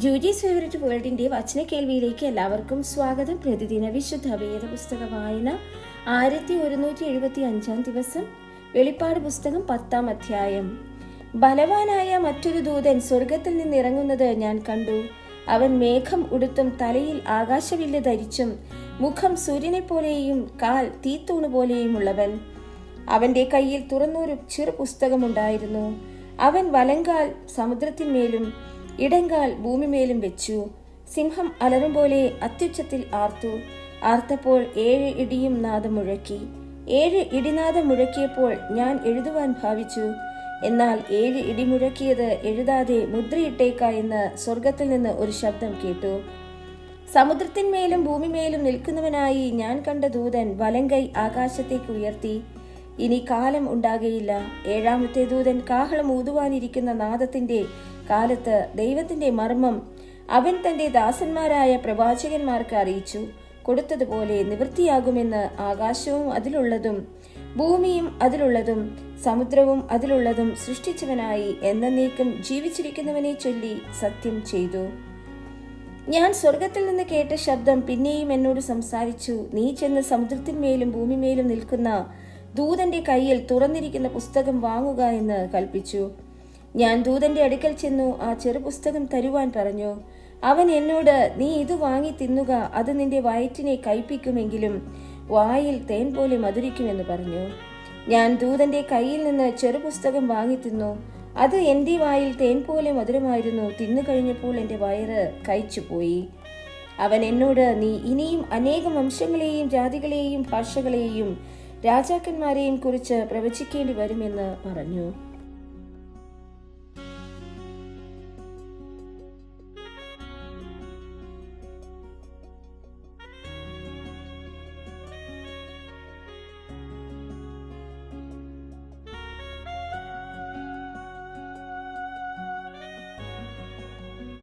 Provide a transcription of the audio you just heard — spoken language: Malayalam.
ജൂജീസ് ഫേവറേറ്റ് വേൾഡിന്റെ വചന കേൾവിയിലേക്ക് എല്ലാവർക്കും സ്വാഗതം. പ്രതിദിന വിശുദ്ധ വേദ പുസ്തക വായന 1175 ദിവസം. വെളിപ്പാട് പുസ്തകം 10 അധ്യായം. ബലവാനായ മറ്റൊരു ദൂതൻ സ്വർഗത്തിൽ നിന്നിറങ്ങുന്നത് ഞാൻ കണ്ടു. അവൻ മേഘം ഉടുത്തും തലയിൽ ആകാശവില്ല് ധരിച്ചും മുഖം സൂര്യനെ പോലെയും കാൽ തീത്തൂണ് പോലെയുമുള്ളവൻ. അവന്റെ കയ്യിൽ തുറന്നൊരു ചെറു പുസ്തകമുണ്ടായിരുന്നു. അവൻ വലങ്കാൽ സമുദ്രത്തിന്മേലും ഇടങ്കാൽ ഭൂമിമേലും വെച്ചു. സിംഹം അലറും പോലെ അത്യുച്ചത്തിൽ ആർത്തപ്പോൾ 7 ഇടിയും നാദം മുഴക്കി. 7 ഇടിനാദം മുഴക്കിയപ്പോൾ ഞാൻ എഴുതുവാൻ ഭാവിച്ചു. എന്നാൽ 7 ഇടി മുഴക്കിയത് എഴുതാതെ മുദ്രയിട്ടേക്ക എന്ന് സ്വർഗത്തിൽ നിന്ന് ഒരു ശബ്ദം കേട്ടു. സമുദ്രത്തിന്മേലും ഭൂമിമേലും നിൽക്കുന്നവനായി ഞാൻ കണ്ട ദൂതൻ വലങ്കൈ ആകാശത്തേക്ക് ഉയർത്തി. ഇനി കാലം ഉണ്ടാകയില്ല. 7ാമത്തെ ദൂതൻ കാഹളം ഊതുവാനിരിക്കുന്ന നാദത്തിന്റെ കാലത്ത് ദൈവത്തിന്റെ മർമ്മം അവൻ തന്റെ ദാസന്മാരായ പ്രവാചകന്മാർക്ക് അറിയിച്ചു കൊടുത്തതുപോലെ നിവൃത്തിയാകുമെന്ന് ആകാശവും അതിലുള്ളതും ഭൂമിയും അതിലുള്ളതും സമുദ്രവും അതിലുള്ളതും സൃഷ്ടിച്ചവനായി എന്നേക്കും ജീവിച്ചിരിക്കുന്നവനെ ചൊല്ലി സത്യം ചെയ്തു. ഞാൻ സ്വർഗത്തിൽ നിന്ന് കേട്ട ശബ്ദം പിന്നെയും എന്നോട് സംസാരിച്ചു. നീ ചെന്ന് സമുദ്രത്തിന്മേലും ഭൂമിമേലും നിൽക്കുന്ന ദൂതന്റെ കയ്യിൽ തുറന്നിരിക്കുന്ന പുസ്തകം വാങ്ങുക എന്ന് കൽപ്പിച്ചു. ഞാൻ ദൂതന്റെ അടുക്കൽ ചെന്നു ആ ചെറു പുസ്തകം തരുവാൻ പറഞ്ഞു. അവൻ എന്നോട്, നീ ഇത് വാങ്ങി തിന്നുക, അത് നിന്റെ വയറ്റിനെ കയ്പിക്കുമെങ്കിലും വായിൽ തേൻ പോലെ മധുരിക്കുമെന്ന് പറഞ്ഞു. ഞാൻ ദൂതന്റെ കയ്യിൽ നിന്ന് ചെറു പുസ്തകം വാങ്ങി തിന്നു. അത് എന്റെ വായിൽ തേൻ പോലെ മധുരമായിരുന്നു. തിന്നു കഴിഞ്ഞപ്പോൾ എന്റെ വയറ് കയ്ച്ചുപോയി. അവൻ എന്നോട്, നീ ഇനിയും അനേകം വംശങ്ങളെയും ജാതികളെയും ഭാഷകളെയും രാജാക്കന്മാരെയും കുറിച്ച് പ്രവചിക്കേണ്ടി വരുമെന്ന് പറഞ്ഞു.